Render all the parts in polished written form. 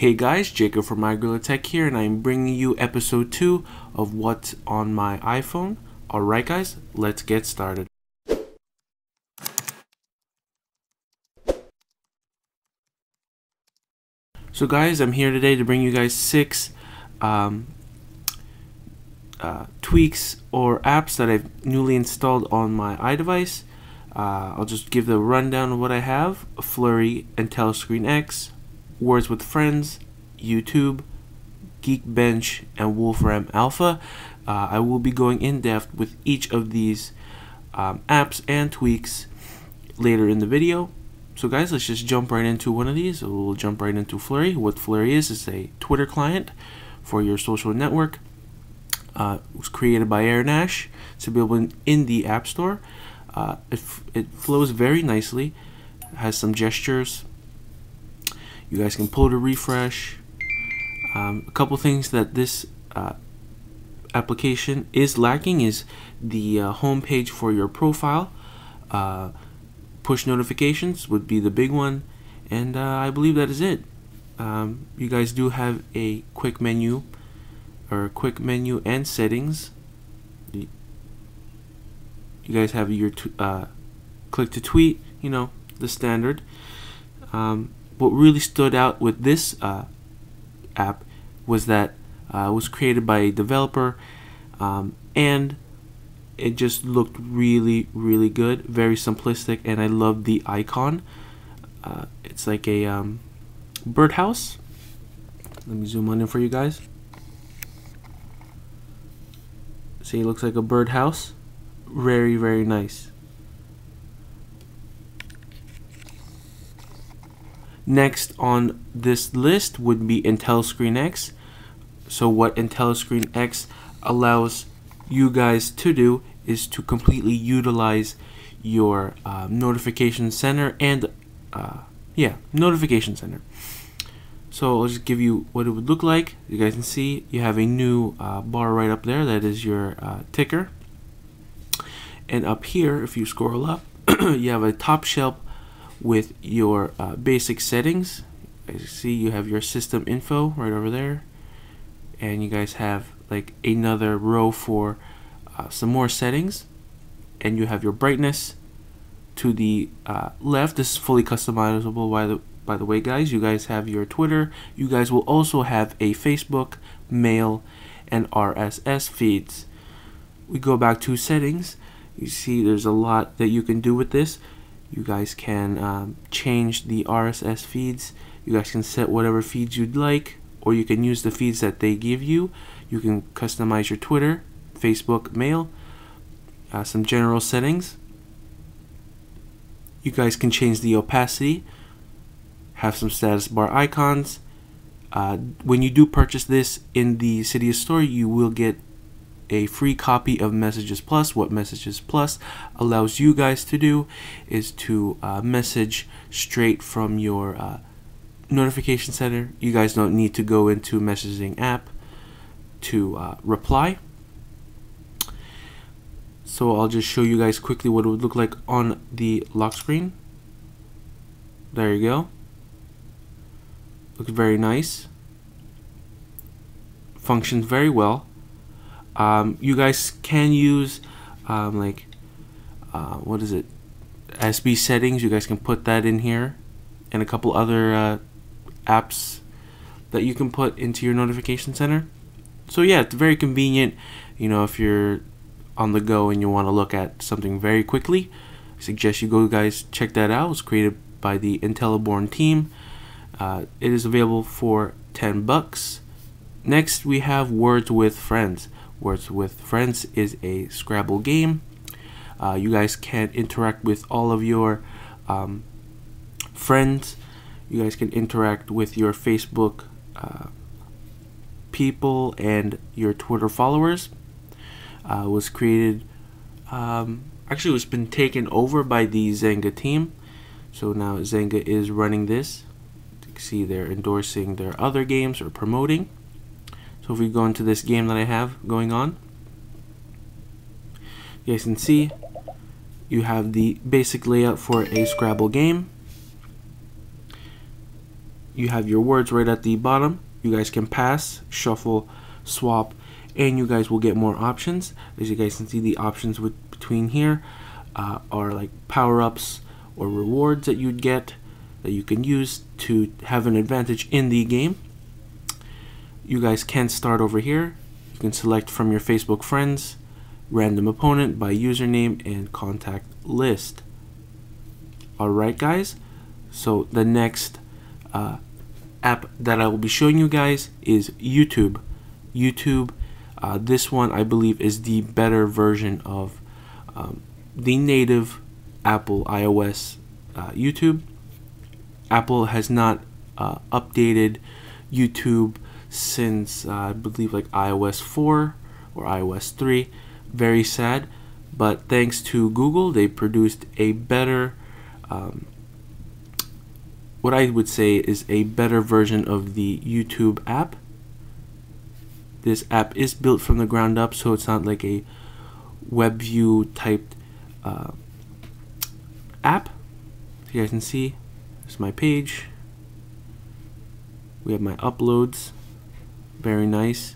Hey guys, Jacob from iGorillaTech here, and I'm bringing you episode 2 of what's on my iPhone. Alright guys, let's get started. So guys, I'm here today to bring you guys 6 tweaks or apps that I've newly installed on my iDevice. I'll just give the rundown of what I have: Flurry, Intelliscreenx, Words with Friends, YouTube, Geekbench, and Wolfram Alpha. I will be going in depth with each of these apps and tweaks later in the video. So guys, let's just jump right into one of these. We'll jump right into Flurry. What Flurry is a Twitter client for your social network. It was created by Aaron Ash. It's available in the App Store. It flows very nicely. It has some gestures. You guys can pull to refresh. A couple things that this application is lacking is the home page for your profile. Push notifications would be the big one, and I believe that is it. You guys do have a quick menu and settings. You guys have your click to tweet, you know, the standard. What really stood out with this app was that it was created by a developer, and it just looked really good, very simplistic, and I love the icon. It's like a birdhouse. Let me zoom on in for you guys. See, it looks like a birdhouse. Very nice. Next on this list would be Intelliscreenx. So what Intelliscreenx allows you guys to do is to completely utilize your notification center and notification center. So I'll just give you what it would look like. You guys can see you have a new bar right up there. That is your ticker. And up here, if you scroll up, you have a top shelf with your basic settings. As you see, you have your system info right over there, and you guys have like another row for some more settings, and you have your brightness to the left. This is fully customizable by the way guys. You guys have your Twitter. You guys will also have a Facebook, mail, and RSS feeds. We go back to settings. You see there's a lot that you can do with this. You guys can change the RSS feeds. You guys can set whatever feeds you'd like, or you can use the feeds that they give you. You can customize your Twitter, Facebook, mail, some general settings. You guys can change the opacity, have some status bar icons. When you do purchase this in the Cydia store, you will get a free copy of Messages Plus. What Messages Plus allows you guys to do is to message straight from your notification center. You guys don't need to go into messaging app to reply. So I'll just show you guys quickly what it would look like on the lock screen. There you go. Looks very nice. Functions very well. You guys can use what is it, SB settings. You guys can put that in here, and a couple other apps that you can put into your notification center. So yeah, it's very convenient, you know, if you're on the go and you want to look at something very quickly. I suggest you go guys check that out. It's created by the Intelliborn team. It is available for $10. Next we have Words with Friends. Words with Friends is a Scrabble game. You guys can interact with all of your friends. You guys can interact with your Facebook people and your Twitter followers. Was created, actually it's been taken over by the Zynga team. So now Zynga is running this. You can see they're endorsing their other games or promoting. So if we go into this game that I have going on, you guys can see you have the basic layout for a Scrabble game. you have your words right at the bottom. You guys can pass, shuffle, swap, and you guys will get more options. As you guys can see, the options between here are like power-ups or rewards that you'd get that you can use to have an advantage in the game. You guys can start over here. You can select from your Facebook friends, random opponent by username, and contact list. Alright guys, so the next app that I will be showing you guys is YouTube. This one I believe is the better version of the native Apple iOS YouTube. Apple has not updated YouTube since I believe like iOS 4 or iOS 3. Very sad, but thanks to Google, they produced a better what I would say is a better version of the YouTube app. This app is built from the ground up, so it's not like a web view typed app. As you guys can see, this is my page. We have my uploads. Very nice.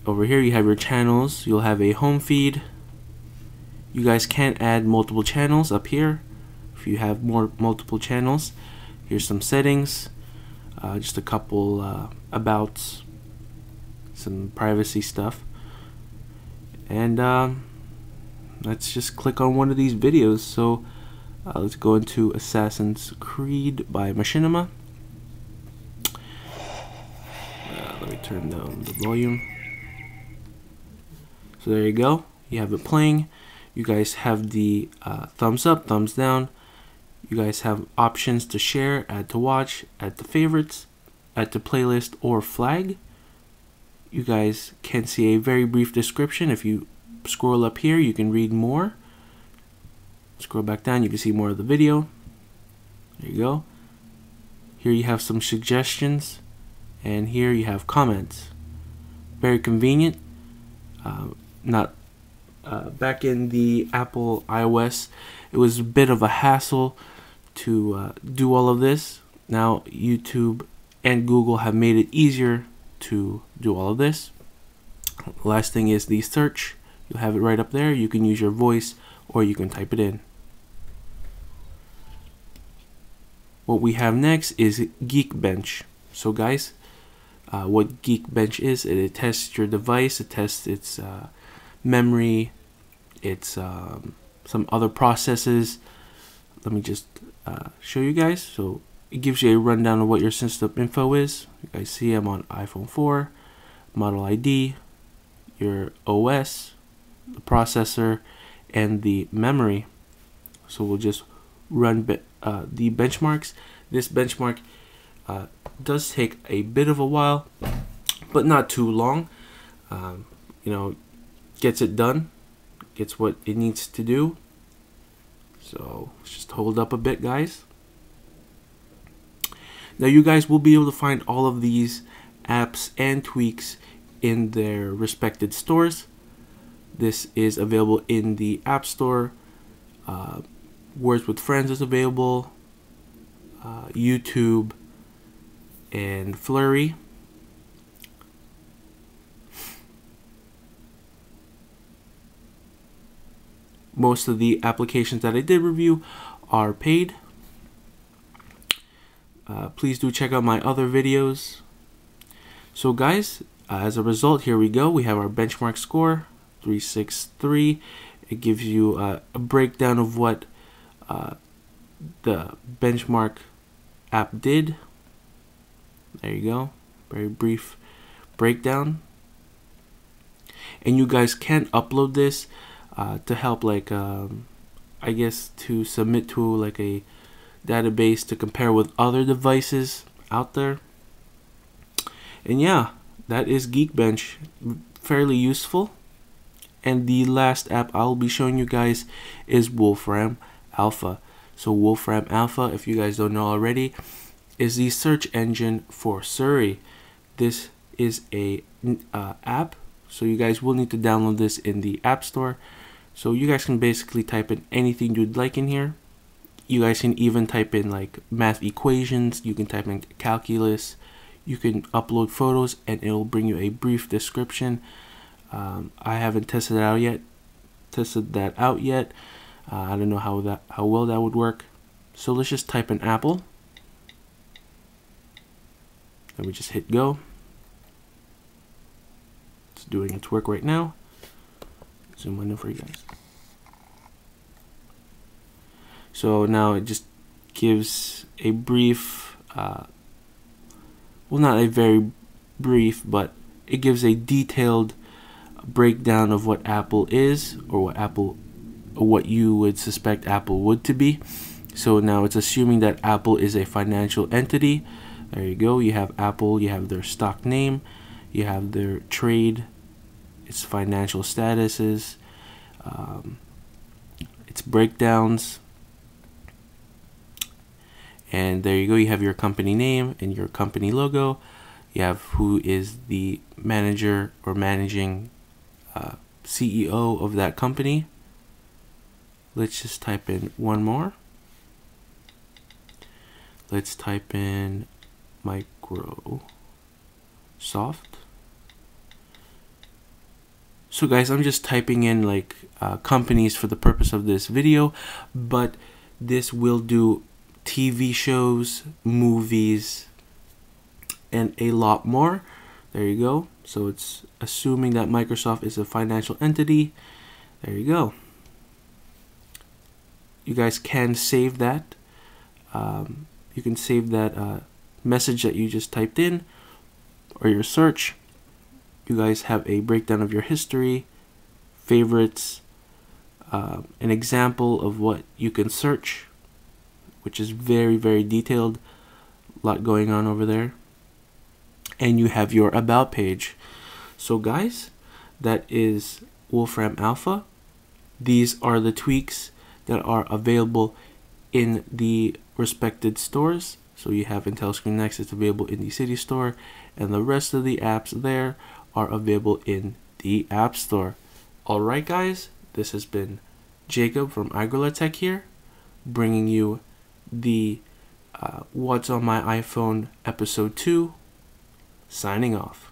Over here you have your channels. You'll have a home feed. You guys can add multiple channels up here if you have multiple channels. Here's some settings, just a couple abouts, some privacy stuff, and let's just click on one of these videos. So let's go into Assassin's Creed by Machinima. Let me turn down the volume. So there you go, you have it playing. You guys have the thumbs up, thumbs down. You guys have options to share, add to watch, add to favorites, add to playlist, or flag. You guys can see a very brief description. If you scroll up here, you can read more. Scroll back down, you can see more of the video. There you go. Here you have some suggestions, and here you have comments. Very convenient. Back in the Apple iOS, it was a bit of a hassle to do all of this. Now YouTube and Google have made it easier to do all of this. Last thing is the search. You'll have it right up there. You can use your voice or you can type it in. What we have next is Geekbench. So guys, what Geekbench is, it tests your device, it tests its memory, its some other processes. Let me just show you guys. So it gives you a rundown of what your system info is. You guys see I'm on iPhone 4, model ID, your OS, the processor, and the memory. So we'll just run the benchmarks. This benchmark does take a bit of a while, but not too long. You know, gets it done, gets what it needs to do. So let's just hold up a bit, guys. Now you guys will be able to find all of these apps and tweaks in their respected stores. This is available in the App Store. Words with Friends is available, YouTube, and Flurry. Most of the applications that I did review are paid. Please do check out my other videos. So guys, as a result, here we go. We have our benchmark score, 363. It gives you a breakdown of what the benchmark app did. There you go. Very brief breakdown. And you guys can upload this to help, like, I guess to submit to like a database to compare with other devices out there. And yeah, that is Geekbench. Fairly useful. And the last app I'll be showing you guys is Wolfram Alpha. So Wolfram Alpha, if you guys don't know already, is the search engine for Surrey. This is a app, so you guys will need to download this in the App Store. So you guys can basically type in anything you'd like in here. You guys can even type in like math equations. You can type in calculus. You can upload photos and it will bring you a brief description. I haven't tested that out yet. I don't know how well that would work. So let's just type in Apple. Let me just hit go. It's doing its work right now. Zoom in for you guys. So now it just gives a brief, well, not a very brief, but it gives a detailed breakdown of what Apple is, or what you would suspect Apple would to be. So now it's assuming that Apple is a financial entity. There you go. You have Apple, you have their stock name, you have their trade, its financial statuses, its breakdowns. And there you go, you have your company name and your company logo. You have who is the manager or managing CEO of that company. Let's just type in one more. Let's type in Microsoft. So guys, I'm just typing in like companies for the purpose of this video, but this will do TV shows, movies, and a lot more. There you go. So it's assuming that Microsoft is a financial entity. There you go. You guys can save that. You can save that message that you just typed in, or your search. You guys have a breakdown of your history, favorites, an example of what you can search, which is very, very detailed. A lot going on over there. And you have your about page. So guys, that is Wolfram Alpha. These are the tweaks that are available in the respected stores. So you have Intelliscreenx, it's available in the City Store, and the rest of the apps there are available in the App Store. Alright guys, this has been Jacob from iGorillaTech here, bringing you the What's on My iPhone episode 2, signing off.